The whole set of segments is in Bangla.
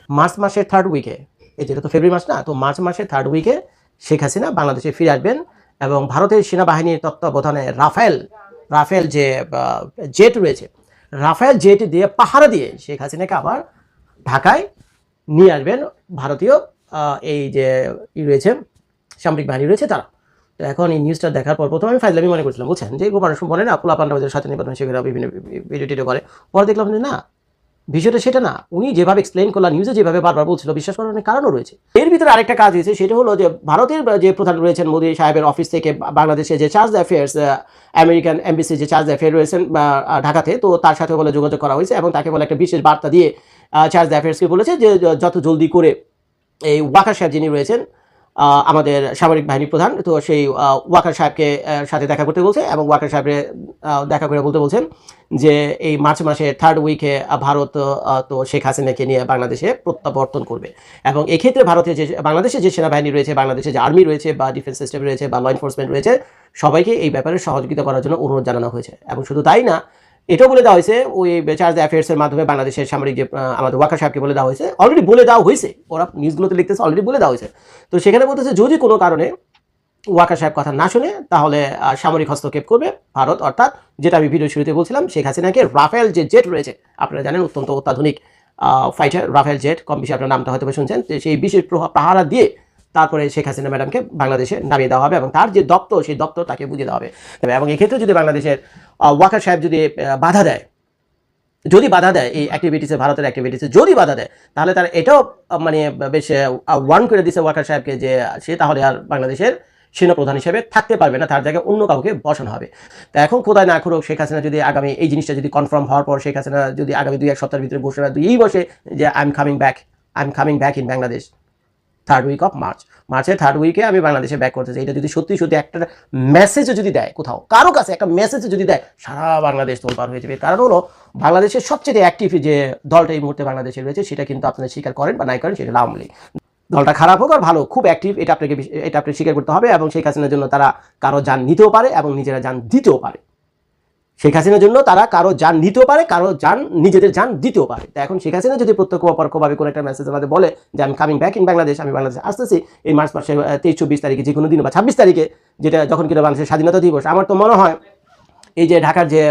মার্চ মাসের থার্ড উইকে, এই যেটা তো ফেব্রুয়ারি মাস না, তো মার্চ মাসের থার্ড উইকে শেখ হাসিনা বাংলাদেশে ফিরে আসবেন এবং ভারতের সেনাবাহিনীর তত্ত্বাবধানে রাফেল যে জেট রয়েছে, রাফেল জেট দিয়ে পাহারা দিয়ে শেখ হাসিনাকে আবার ঢাকায় নিয়ে আসবেন ভারতীয় এই যে রয়েছে সামরিক বাহিনী রয়েছে তারা। তো এখন এই নিউজটা দেখার পর প্রথমে আমি ফাইজলামি মনে করছিলাম, বুঝছেন, যে মানুষ বলে না পোলা পান্ডা ওদের সাথে নির্বাচন সেগুলো বিভিন্ন ভিডিও টিডিও করে, পরে দেখলাম যে না, বিষয়টা সেটা না। উনি যেভাবে এক্সপ্লেন করলেন, নিউজে যেভাবে বারবার বলছিল, বিশ্বাস করার অনেক কারণও রয়েছে। এর ভিতরে আরেকটা কাজ হয়েছে, সেটা হলো যে ভারতের যে প্রধান রয়েছেন মোদী সাহেবের অফিস থেকে বাংলাদেশে যে চার্জ অ্যাফেয়ার্স আমেরিকান এমবিসি যে চার্জ অ্যাফেয়ার রয়েছেন ঢাকাতে, তো তার সাথে বলে যোগাযোগ করা হয়েছে এবং তাকে বলে একটা বিশেষ বার্তা দিয়ে চার্জ অ্যাফেয়ার্সকে বলেছে যে যত জলদি করে এই ওয়াকার সাহেব যিনি রয়েছেন আমাদের সামরিক বাহিনী প্রধান, তো সেই ওয়াকার সাহেবকে সাথে দেখা করতে বলছে এবং ওয়াকার সাহেবের দেখা করে বলতে বলছেন যে এই মার্চ মাসের থার্ড উইকে ভারত তো শেখ হাসিনাকে নিয়ে বাংলাদেশে প্রত্যাবর্তন করবে এবং এক্ষেত্রে ভারতের যে বাংলাদেশে যে সেনাবাহিনী রয়েছে, বাংলাদেশে যে আর্মি রয়েছে বা ডিফেন্স সিস্টেম রয়েছে বা ল এনফোর্সমেন্ট রয়েছে, সবাইকে এই ব্যাপারে সহযোগিতা করার জন্য অনুরোধ জানানো হয়েছে। এবং শুধু তাই না, এটাও বলে দেওয়া হয়েছে ওই চার্জ অ্যাফেয়ার্সের মাধ্যমে বাংলাদেশের সামরিক যে আমাদের ওয়াকার সাহেবকে বলে দেওয়া হয়েছে, অলরেডি বলে দেওয়া হয়েছে, ওরা নিউজগুলোতে লিখতেছে অলরেডি বলে দেওয়া হয়েছে। তো সেখানে বলতেছে যদি কোনো কারণে ওয়াকার সাহেব কথা না শুনে তাহলে সামরিক হস্তক্ষেপ করবে ভারত, অর্থাৎ যেটা আমি ভিডিও শুরুতে বলছিলাম, শেখ হাসিনাকে রাফেল যে জেট রয়েছে, আপনারা জানেন অত্যন্ত অত্যাধুনিক ফাইটার রাফেল জেট, কম বেশি আপনার নামটা হয়তো শুনছেন, সেই বিশেষ পাহারা দিয়ে তারপরে শেখ হাসিনা ম্যাডামকে বাংলাদেশে নামিয়ে দেওয়া হবে এবং তার যে দপ্তর, সেই দপ্তর তাকে বুঝিয়ে দেওয়া হবে। এবং এক্ষেত্রে যদি বাংলাদেশের ওয়াকার সাহেব যদি বাধা দেয়, এই অ্যাক্টিভিটিসে, ভারতের অ্যাক্টিভিটিসে যদি বাধা দেয়, তাহলে তারা এটাও মানে বেশ ওয়ার্ন করে দিচ্ছে ওয়াকার সাহেবকে যে সে তাহলে আর বাংলাদেশের সেনাপ্রধান হিসেবে থাকতে পারবে না, তার জায়গায় অন্য কাউকে বসানো হবে। তো এখন কোথায় না করুক, শেখ হাসিনা যদি আগামী এই জিনিসটা যদি কনফার্ম হওয়ার পর শেখ হাসিনা যদি আগামী 2-1 সপ্তাহের ভিতরে ঘোষণা দিয়েই বসে যে I am coming back in Bangladesh third week of মার্চের থার্ড উইকে আমি বাংলাদেশে ব্যাক করতে চাই, এটা যদি সত্যি একটা মেসেজও যদি দেয়, কোথাও কারো কাছে একটা মেসেজও যদি দেয়, সারা বাংলাদেশ তোলপাড় হয়ে যাবে। কারণ হলো বাংলাদেশের সবচেয়ে অ্যাক্টিভ যে দলটা এই মুহূর্তে বাংলাদেশে রয়েছে, সেটা কিন্তু আপনারা স্বীকার করেন বা নাই করেন, সেটা আওয়ামী লীগ। দলটা খারাপ হোক আর ভালো, খুব অ্যাক্টিভ, এটা আপনাকে স্বীকার করতে হবে। এবং শেখ হাসিনার জন্য তারা কারো যান নিতেও পারে এবং নিজেরা যান দিতেও পারে। শেখ হাসিনার জন্য তারা কারো যান নিতেও পারে, কারো যান নিজেদের যান দিতেও পারে। তো এখন শেখ হাসিনা যদি প্রত্যক্ষ অপরোক্ষভাবে কোনো একটা মেসেজ আমাদের বলে যে আমি কামিং ব্যাক ইন বাংলাদেশ, আমি বাংলাদেশে আসতেছি এই মার্চ মাসে 23-24 তারিখে, যে কোনো দিন বা 26 তারিখে, যেটা যখন কিনা বাংলাদেশের স্বাধীনতা দিবস, আমার তো মনে হয় এই যে ঢাকার যে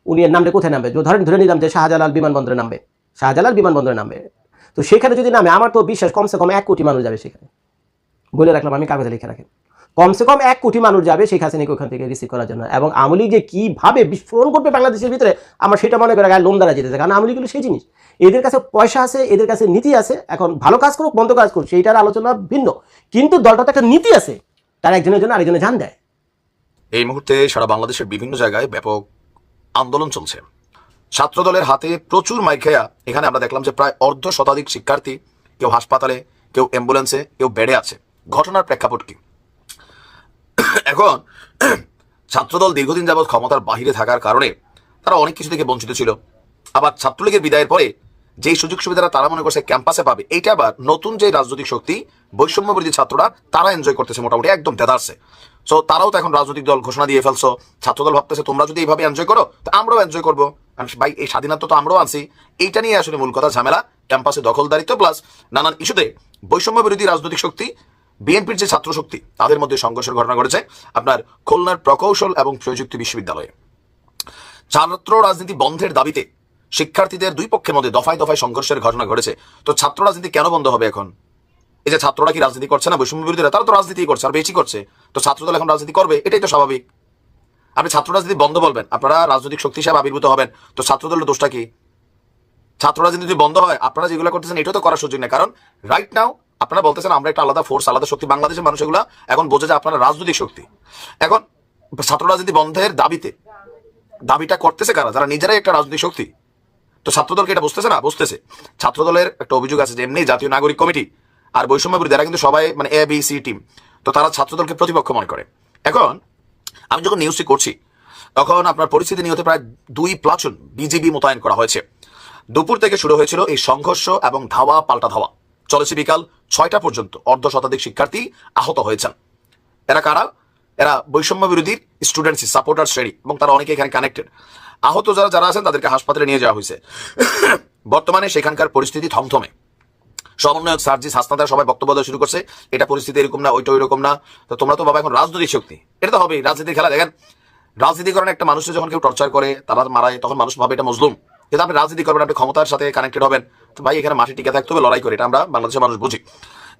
উনি এর নামটা কোথায় নামবে, ধরে নিলাম যে শাহজালাল বিমানবন্দরে নামবে, তো সেখানে যদি নামে, আমার তো বিশ্বাস কমসে কম 1 কোটি মানুষ যাবে সেখানে, বলে রাখলাম, আমি কাগজে লিখে রাখেন, কমসে কম 1 কোটি মানুষ যাবে শেখ হাসিনাকে ওখান থেকে রিসিভ করার জন্য। এবং আওয়ামী লীগ যে কীভাবে বিস্ফোরণ করবে বাংলাদেশের ভিতরে, আমার সেটা মনে করে গায়ে লোম দ্বারা যেতেছে। কারণ আওয়ামী লীগ সেই জিনিস, এদের কাছে পয়সা আছে, এদের কাছে নীতি আছে। এখন ভালো কাজ করুক, মন্দ কাজ করুক, সেইটার আলোচনা ভিন্ন, কিন্তু দলটাতে একটা নীতি আছে, তার একজনের জন্য আরেকজনে জান দেয়। এই মুহূর্তে সারা বাংলাদেশের বিভিন্ন জায়গায় ব্যাপক আন্দোলন চলছে। ছাত্র দলের হাতে প্রচুর মাইক খেয়া এখানে আমরা দেখলাম যে প্রায় 1/2 শতাধিক শিক্ষার্থী, কেউ হাসপাতালে, কেউ অ্যাম্বুলেন্সে, কেউ বেডে আছে। ঘটনার প্রেক্ষাপট কি? এখন ছাত্রদল দীর্ঘদিন যাবৎ ক্ষমতার বাহিরে থাকার কারণে তারা অনেক কিছু থেকে বঞ্চিত ছিল। আবার ছাত্রলীগের বিদায়ের পরে যেই সুযোগ সুবিধারা তারা মনে করছে ক্যাম্পাসে পাবে, এইটা আবার নতুন যে রাজনৈতিক শক্তি বৈষম্য বিরোধী ছাত্ররা তারা এনজয় করতেছে, মোটামুটি একদম দেদারছে। সো তারাও তো এখন রাজনৈতিক দল ঘোষণা দিয়ে ফেলছো। ছাত্রদল ভাবতেছে তোমরা যদি এইভাবে এনজয় করো তো আমরাও এনজয় করবো, ভাই এই স্বাধীনতা তো আমরাও আনছি। এইটা নিয়ে আসলে মূল কথা ঝামেলা, ক্যাম্পাসে দখলদারিত্ব প্লাস নানান ইস্যুতে বৈষম্য বিরোধী রাজনৈতিক শক্তি, বিএনপির যে ছাত্র শক্তি, তাদের মধ্যে সংঘর্ষের ঘটনা ঘটেছে আপনার খুলনার প্রকৌশল এবং প্রযুক্তি বিশ্ববিদ্যালয়ে। ছাত্র রাজনীতি বন্ধের দাবিতে শিক্ষার্থীদের দুই পক্ষের মধ্যে দফায় দফায় সংঘর্ষের ঘটনা ঘটেছে। তো ছাত্র রাজনীতি কেন বন্ধ হবে এখন? এই যে ছাত্ররা কি রাজনীতি করছে না, বৈষম্য বিরোধীরা তারা তো রাজনীতি করছে, আর বেশি করছে। তো ছাত্রদল এখন রাজনীতি করবে, এটাই তো স্বাভাবিক। আপনি ছাত্র রাজনীতি বন্ধ বলবেন, আপনারা রাজনৈতিক শক্তি হিসাবে আবির্ভূত হবেন, তো ছাত্রদলের দোষটা কি? ছাত্র রাজনীতি যদি বন্ধ হয়, আপনারা যেগুলো করতেছেন এটাও তো করার সুযোগ নেই। কারণ রাইট নাও আপনারা বলতেছেন আমরা একটা আলাদা ফোর্স, আলাদা শক্তি। বাংলাদেশের মানুষ এগুলা এখন বোঝে যে আপনারা রাজনৈতিক শক্তি। এখন ছাত্র রাজনীতি বন্ধের দাবিটা করতেছে কারা? যারা নিজেরাই একটা রাজনৈতিক শক্তি। তো ছাত্রদলকে এটা বুঝতেছে না? বুঝতেছে। ছাত্রদলের একটা অভিযোগ আছে যে এমনি জাতীয় নাগরিক কমিটি আর বৈষম্য বিরোধী এরা কিন্তু সবাই মানে ABC টিম, তো তারা ছাত্রদলকে প্রতিপক্ষ মনে করে। এখন আমি যখন নিউজটি করছি তখন আপনার পরিস্থিতি নিয়ে প্রায় 2 প্লাটুন বিজিবি মোতায়েন করা হয়েছে। দুপুর থেকে শুরু হয়েছিল এই সংঘর্ষ এবং ধাওয়া পাল্টা ধাওয়া, চলেছে বিকাল 6টা পর্যন্ত। 1/2 শতাধিক শিক্ষার্থী আহত হয়েছেন। এরা কারা? এরা বৈষম্য বিরোধীর স্টুডেন্টস সাপোর্টার শ্রেণী এবং তারা অনেকে এখানে কানেক্টেড। আহত যারা আছেন তাদেরকে হাসপাতালে নিয়ে যাওয়া হয়েছে। বর্তমানে সেখানকার পরিস্থিতি থমথমে। সমন্বয়ক সার্জিস হাসনাদা সবাই বক্তব্য দেওয়া শুরু করছে, এটা পরিস্থিতি এরকম না, ওইটা ওইরকম না। তো তোমরা তো বাবা এখন রাজনৈতিক শক্তি, এটা তো হবেই রাজনীতির খেলা। দেখেন রাজনীতিকরণে একটা মানুষের যখন কেউ টর্চার করে, তারা মারায়, তখন মানুষ ভাবে এটা মজলুম। কিন্তু আপনি রাজনীতি করবেন, আপনি ক্ষমতার সাথে কানেক্টেড হবেন, তো ভাই এখানে মাঠে টিকে থাকতে হবে, লড়াই করে, এটা আমরা বাংলাদেশের মানুষ বুঝি।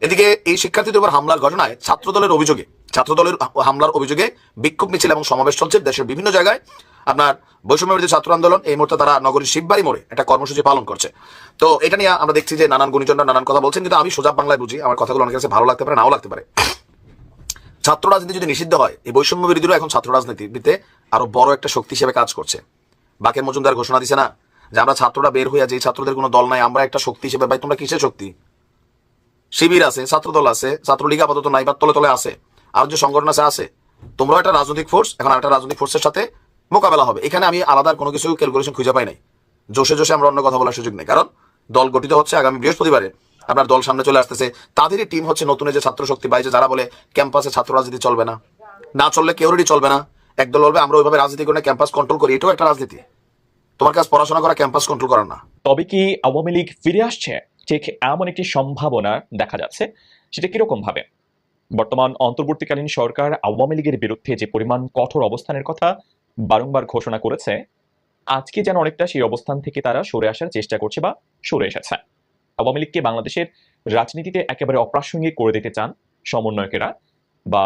এদিকে এই শিক্ষার্থীদের উপর হামলার ঘটনায় ছাত্রদলের হামলার অভিযোগে বিক্ষোভ মিছিল এবং সমাবেশ চলছে দেশের বিভিন্ন জায়গায়। আপনার বৈষম্য বিরোধী ছাত্র আন্দোলন এই মুহূর্তে তারা নগরীর শিববাড়ি মোড়ে একটা কর্মসূচি পালন করছে। তো এটা নিয়ে আমরা দেখছি যে নানান গুণীজনরা নানান কথা বলছেন, কিন্তু আমি সোজা বাংলায় বুঝি, আমার কথাগুলো অনেকের কাছে ভালো লাগতে পারে, নাও লাগতে পারে। ছাত্র রাজনীতি যদি নিষিদ্ধ হয়, এই বৈষম্য বিরোধীরা এখন ছাত্র রাজনীতিতে আরো বড় একটা শক্তি হিসেবে কাজ করছে। বাকের মজুমদার ঘোষণা দিছে না যে আমরা ছাত্ররা বের হইয়া, যে ছাত্রদের কোনো দল নাই, আমরা একটা শক্তি হিসেবে। ভাই তোমরা কিসের শক্তি? শিবির আছে, ছাত্রদল আছে, ছাত্রলীগ আপাতত নাই বা তলে তলে আছে, আর যে সংগঠন আছে। তোমরাও একটা রাজনৈতিক ফোর্স, এখন একটা রাজনৈতিক ফোর্সের সাথে মোকাবেলা হবে। এখানে আমি আলাদা কোনো কিছু ক্যালকুলেশন খুঁজে পাই নাই। জোশে জোশে আমরা অন্য কথা বলার সুযোগ নেই, কারণ দল গঠিত হচ্ছে আগামী বৃহস্পতিবারে। আপনার দল সামনে চলে আসতেছে, তাদেরই টিম হচ্ছে নতুন যে ছাত্র শক্তি, বাইরে যারা বলে ক্যাম্পাসে ছাত্র রাজনীতি চলবে না, না চললে কেউরই চলবে না, একদল বলবে আমরা ওইভাবে রাজনীতি করে ক্যাম্পাস কন্ট্রোল করি, এটাও একটা রাজনীতি। তোমার কাছে পড়াশোনা করা, ক্যাম্পাস কন্ট্রোল করা না। তবে কি আওয়ামী লীগ ফিরে আসছে? ঠিক এমন একটি সম্ভাবনা দেখা যাচ্ছে। সেটা কিরকম ভাবে? বর্তমান অন্তর্বর্তীকালীন সরকার আওয়ামী লীগের বিরুদ্ধে যে পরিমাণ কঠোর অবস্থানের কথা বারংবার ঘোষণা করেছে, আজকে যেন অনেকটা সেই অবস্থান থেকে তারা সরে আসার চেষ্টা করছে বা সরে এসেছে। আওয়ামী লীগকে বাংলাদেশের রাজনীতিতে একেবারে অপ্রাসঙ্গিক করে দিতে চান সমন্বয়কেরা বা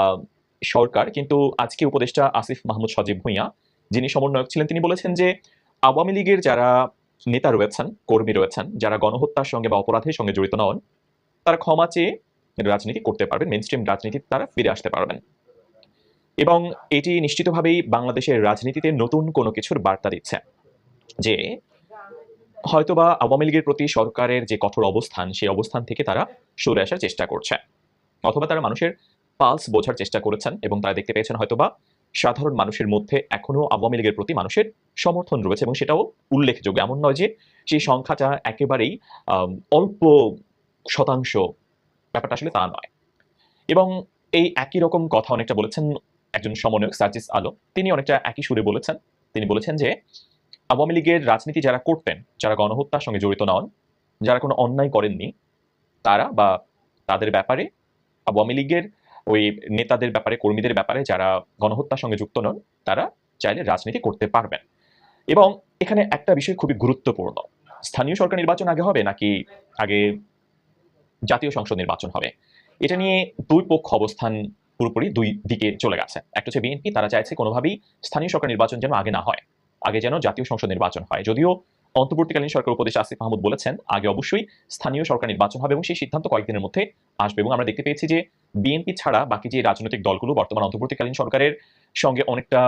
সরকার। কিন্তু আজকে উপদেষ্টা আসিফ মাহমুদ সজীব ভুঁইয়া, যিনি সমন্বয়ক ছিলেন, তিনি বলেছেন যে আওয়ামী লীগের যারা নেতা রয়েছেন, কর্মী রয়েছেন, যারা গণহত্যার সঙ্গে বা অপরাধের সঙ্গে জড়িত নন, তারা ক্ষমা চেয়ে রাজনীতি করতে পারবেন, মেইনস্ট্রিম রাজনীতিতে তারা ফিরে আসতে পারবেন। এবং এটি নিশ্চিতভাবেই বাংলাদেশের রাজনীতিতে নতুন কোনো কিছুর বার্তা দিচ্ছে যে হয়তোবা আওয়ামী লীগের প্রতি সরকারের যে কঠোর অবস্থান, সেই অবস্থান থেকে তারা সরে আসার চেষ্টা করছে, অথবা তারা মানুষের পালস বোঝার চেষ্টা করেছেন এবং তারা দেখতে পেয়েছেন হয়তোবা সাধারণ মানুষের মধ্যে এখনো আওয়ামী লীগের প্রতি মানুষের সমর্থন রয়েছে, এবং সেটাও উল্লেখযোগ্য। এমন নয় যে সেই সংখ্যাটা একেবারেই অল্প শতাংশ, ব্যাপারটা আসলে তা নয়। এবং এই একই রকম কথা অনেকটা বলেছেন একজন সমন্বয়ক সার্জিস আলো। তিনি অনেকটা একই সুরে বলেছেন। তিনি বলেছেন যে আওয়ামী লীগের রাজনীতি যারা করতেন, যারা গণহত্যার সঙ্গে জড়িত নন, যারা কোনো অন্যায় করেননি, তারা বা তাদের ব্যাপারে, আওয়ামী লীগের ওই নেতাদের ব্যাপারে, কর্মীদের ব্যাপারে যারা গণহত্যার সঙ্গে যুক্ত নন, তারা চাইলে রাজনীতি করতে পারবেন। এবং এখানে একটা বিষয় খুবই গুরুত্বপূর্ণ, স্থানীয় সরকার নির্বাচন আগে হবে নাকি আগে জাতীয় সংসদ নির্বাচন হবে? এটা নিয়ে দুই পক্ষ অবস্থান পুরোপুরি দুই দিকে চলে গেছে। একটা হচ্ছে বিএনপি, তারা চাইছে কোনোভাবেই স্থানীয় সরকার নির্বাচন যেন আগে না হয়, আগে যেন জাতীয় সংসদ নির্বাচন হয়। যদিও অন্তর্বর্তীকালীন সরকার উপদেষ্টা আসিফ মাহমুদ বলেছেন আগে অবশ্যই স্থানীয় সরকার নির্বাচন হবে এবং সেই সিদ্ধান্ত কয়েকদিনের মধ্যে আসবে। এবং আমরা দেখতে পেয়েছি যে বিএনপি ছাড়া বাকি যে রাজনৈতিক দলগুলো বর্তমান অন্তর্বর্তীকালীন সরকারের সঙ্গে অনেকটা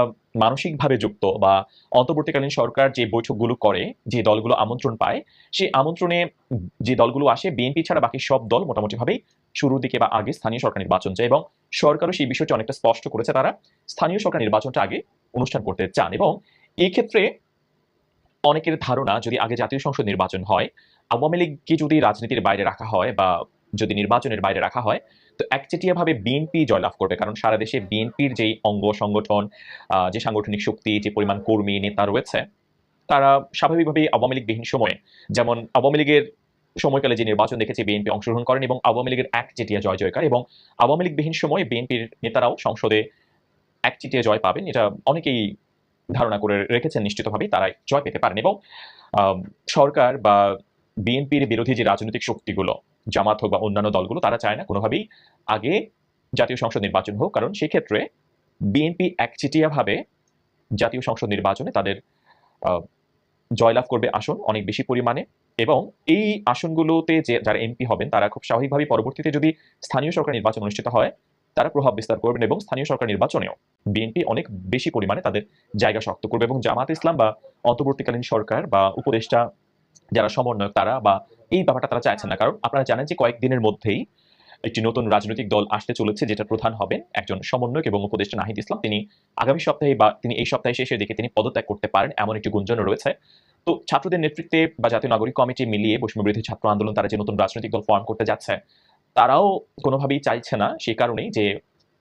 মানসিকভাবে যুক্ত, বা অন্তর্বর্তীকালীন সরকার যে বৈঠকগুলো করে, যে দলগুলো আমন্ত্রণ পায়, সেই আমন্ত্রণে যে দলগুলো আসে, বিএনপি ছাড়া বাকি সব দল মোটামুটিভাবেই শুরুর দিকে বা আগে স্থানীয় সরকার নির্বাচন চায়। এবং সরকারও সেই বিষয়টি অনেকটা স্পষ্ট করেছে, তারা স্থানীয় সরকার নির্বাচনটা আগে অনুষ্ঠান করতে চান। এবং এই ক্ষেত্রে অনেকের ধারণা, যদি আগে জাতীয় সংসদ নির্বাচন হয়, আওয়ামী লীগকে যদি রাজনীতির বাইরে রাখা হয় বা যদি নির্বাচনের বাইরে রাখা হয়, তো একচেটিয়াভাবে বিএনপি জয়লাভ করবে। কারণ সারা দেশে বিএনপির যেই অঙ্গ সংগঠন, যে সাংগঠনিক শক্তি, যে পরিমাণ কর্মী নেতা রয়েছে, তারা স্বাভাবিকভাবেই আওয়ামী লীগ বিহীন সময়ে, যেমন আওয়ামী লীগের সময়কালে যে নির্বাচন দেখেছে বিএনপি অংশগ্রহণ করেন এবং আওয়ামী লীগের একচেটিয়া জয় জয়কার, এবং আওয়ামী লীগ বিহীন সময়ে বিএনপির নেতারাও সংসদে একচেটিয়া জয় পাবেন, এটা অনেকেই ধারণা করে রেখেছেন। নিশ্চিতভাবেই তারাই জয় পেতে পারেন। এবং সরকার বা বিএনপির বিরোধী যে রাজনৈতিক শক্তিগুলো, জামাত হোক বা অন্যান্য দলগুলো, তারা চায় না কোনোভাবেই আগে জাতীয় সংসদ নির্বাচন হোক, কারণ সেক্ষেত্রে বিএনপি একচেটিয়াভাবে জাতীয় সংসদ নির্বাচনে তাদের জয়লাভ করবে আসন অনেক বেশি পরিমাণে। এবং এই আসনগুলোতে যে যারা এমপি হবেন, তারা খুব স্বাভাবিকভাবে পরবর্তীতে যদি স্থানীয় সরকার নির্বাচন অনুষ্ঠিত হয়, তারা প্রভাব বিস্তার করবেন এবং স্থানীয় সরকার নির্বাচনেও বিএনপি অনেক বেশি পরিমাণে তাদের জায়গা শক্ত করবে। এবং জামাত ইসলাম বা অন্তর্বর্তীকালীন সরকার বা উপদেষ্টা যারা সমন্বয়ক, তারা বা এই ব্যাপারটা তারা চাইছেন না। কারণ আপনারা জানেন যে কয়েকদিনের মধ্যেই একটি নতুন রাজনৈতিক দল আসতে চলেছে, যেটা প্রধান হবেন একজন সমন্বয়ক এবং উপদেষ্টা নাহিদ ইসলাম। তিনি আগামী সপ্তাহে বা তিনি এই সপ্তাহে শেষের দিকে তিনি পদত্যাগ করতে পারেন, এমন একটি গুঞ্জন রয়েছে। তো ছাত্রদের নেতৃত্বে বা জাতীয় নাগরিক কমিটি মিলিয়ে বৈষম্য বিরোধী ছাত্র আন্দোলন, তারা যে নতুন রাজনৈতিক দল ফর্ম করতে যাচ্ছে, তারাও কোনোভাবেই চাইছে না সেই কারণেই যে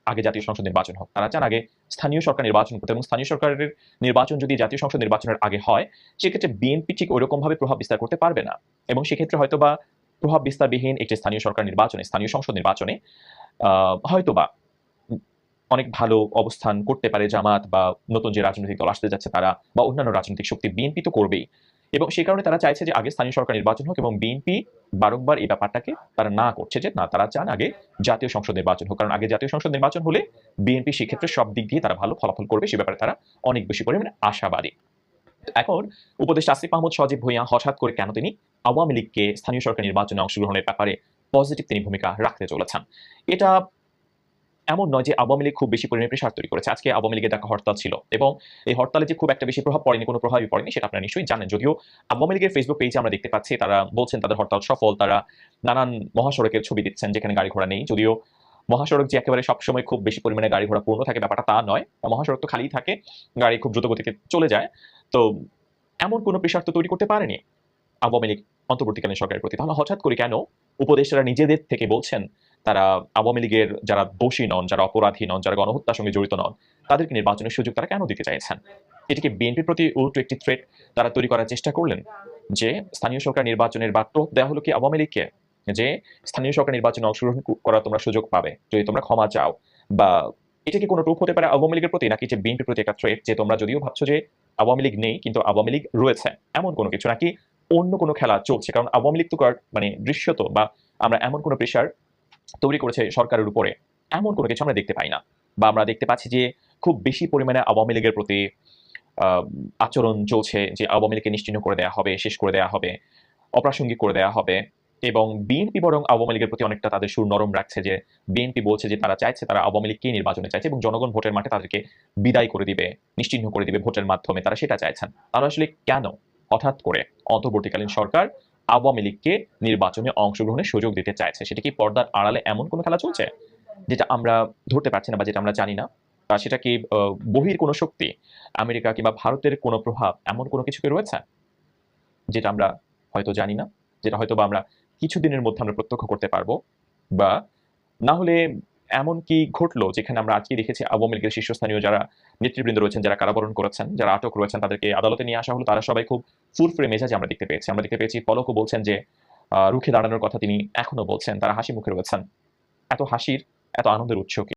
আগে জাতীয় সংসদ নির্বাচন হোক। তারা চান আগে স্থানীয় সরকার নির্বাচন করতে, এবং স্থানীয় সরকারের নির্বাচন যদি জাতীয় সংসদ নির্বাচনের আগে হয়, সেক্ষেত্রে বিএনপি ঠিক ওইরকম ভাবে প্রভাব বিস্তার করতে পারবে না। এবং সেক্ষেত্রে হয়তোবা প্রভাব বিস্তারবিহীন একটি স্থানীয় সরকার নির্বাচনে, স্থানীয় সংসদ নির্বাচনে হয়তোবা অনেক ভালো অবস্থান করতে পারে জামাত বা নতুন যে রাজনৈতিক দল আসতে যাচ্ছে তারা, বা অন্যান্য রাজনৈতিক শক্তি। বিএনপি তো করবেই, এবং সেই কারণে তারা চাইছে যে আগে স্থানীয় সরকার নির্বাচন হোক, এবং বিএনপি বারংবার এই ব্যাপারটাকে তারা না করছে, যে না, তারা চান আগে জাতীয় সংসদ নির্বাচন হোক, কারণ আগে জাতীয় সংসদ নির্বাচন হলে বিএনপি সেক্ষেত্রে সব দিক দিয়ে তারা ভালো ফলাফল করবে, সে ব্যাপারে তারা অনেক বেশি পরিমাণে আশাবাদী। এখন উপদেষ্টা আসিফ মাহমুদ সজীব ভুঁইয়া হঠাৎ করে কেন তিনি আওয়ামী লীগকে স্থানীয় সরকার নির্বাচনে অংশগ্রহণের ব্যাপারে পজিটিভ তিনি ভূমিকা রাখতে চলেছেন? এটা এমন নয় যে আওয়ামী লীগ খুব বেশি পরিমাণে প্রেশার তৈরি করেছে। আজকে আওয়ামী লীগের ডাকা হরতাল ছিল, এবং এই হরতালে যে খুব একটা বেশি প্রভাব পড়েনি, কোনো প্রভাবই পড়েনি, সেটা আপনারা নিশ্চয়ই জানেন। যদিও আওয়ামী লীগের ফেসবুক পেজে আমরা দেখতে পাচ্ছি তারা বলছেন তাদের হরতাল সফল, তারা নানান মহাসড়কের ছবি দিচ্ছেন যেখানে গাড়ি ঘোড়া নেই। যদিও মহাসড়ক যে একেবারে সবসময় খুব বেশি পরিমাণে গাড়ি ঘোড়া পূর্ণ থাকে ব্যাপারটা তা নয়, মহাসড়ক তো খালিই থাকে, গাড়ি খুব দ্রুত গতিতে চলে যায়। তো এমন কোনো প্রেশার তো তৈরি করতে পারেনি আওয়ামী লীগ অন্তর্বর্তীকালীন সরকারের প্রতি। তাহলে হঠাৎ করে কেন উপদেষ্টারা নিজেদের থেকে বলছেন তারা আওয়ামী লীগের যারা দোষী নন, যারা অপরাধী নন, যারা গণহত্যার সঙ্গে জড়িত নন, তাদেরকে নির্বাচনের সুযোগ তারা কেন দিতে চাইছেন? এটিকে বিএনপির প্রতি উল্টো একটি থ্রেট তারা তৈরি করার চেষ্টা করলেন, যে স্থানীয় সরকার নির্বাচনের বা টোপ দেওয়া হলো কি আওয়ামী লীগকে, যে স্থানীয় সরকার নির্বাচনে অংশগ্রহণ করার তোমরা সুযোগ পাবে যদি তোমরা ক্ষমা চাও। বা এটা কি কোনো টোপ হতে পারে আওয়ামী লীগের প্রতি, নাকি যে বিএনপির প্রতি একটা থ্রেট, যে তোমরা যদিও ভাবছো যে আওয়ামী লীগ নেই কিন্তু আওয়ামী লীগ রয়েছে, এমন কোনো কিছু, নাকি অন্য কোনো খেলা চলছে? কারণ আওয়ামী লীগ তো মানে দৃশ্যত বা আমরা এমন কোনো প্রেশার তৈরি করেছে সরকারের উপরে, এমন কোনো কিছু আমরা দেখতে পাই না। বা আমরা দেখতে পাচ্ছি যে খুব বেশি পরিমাণে আওয়ামী লীগের প্রতি আচরণ চলছে, যে আওয়ামী লীগকে নিশ্চিহ্ন করে দেওয়া হবে, শেষ করে দেওয়া হবে, অপ্রাসঙ্গিক করে দেওয়া হবে। এবং বিএনপি বরং আওয়ামী লীগের প্রতি অনেকটা তাদের সুর নরম রাখছে, যে বিএনপি বলছে যে তারা চাইছে, তারা আওয়ামী লীগকে নির্বাচনে চাইছে, এবং জনগণ ভোটের মাঠে তাদেরকে বিদায় করে দিবে, নিশ্চিহ্ন করে দিবে ভোটের মাধ্যমে, তারা সেটা চাইছেন। তারা আসলে কেন হঠাৎ করে অন্তর্বর্তীকালীন সরকার আওয়ামী লীগকে নির্বাচনে অংশগ্রহণের সুযোগ দিতে চাইছে? সেটা কি পর্দার আড়ালে এমন কোনো খেলা চলছে যেটা আমরা ধরতে পারছি না, বা যেটা আমরা জানি না? বা সেটা কি বহির কোনো শক্তি, আমেরিকা কিংবা ভারতের কোনো প্রভাব, এমন কোনো কিছু কি রয়েছে যেটা আমরা হয়তো জানি না, যেটা হয়তো বা আমরা কিছুদিনের মধ্যে আমরা প্রত্যক্ষ করতে পারবো? বা না হলে এমন কি ঘটলো যেখানে আমরা আজকে দেখেছি আওয়ামী লীগের শীর্ষস্থানীয় যারা নেতৃবৃন্দ রয়েছেন, যারা কারাবরণ করেছেন, যারা আটক রয়েছেন, তাদেরকে আদালতে নিয়ে আসা হলো, তারা সবাই খুব ফুরফুরে মেজাজে আমরা দেখতে পেয়েছি। আমরা দেখতে পেয়েছি পলকও বলছেন যে রুখে দাঁড়ানোর কথা তিনি এখনো বলছেন, তারা হাসি মুখে রয়েছেন। এত হাসির, এত আনন্দের উৎস কি?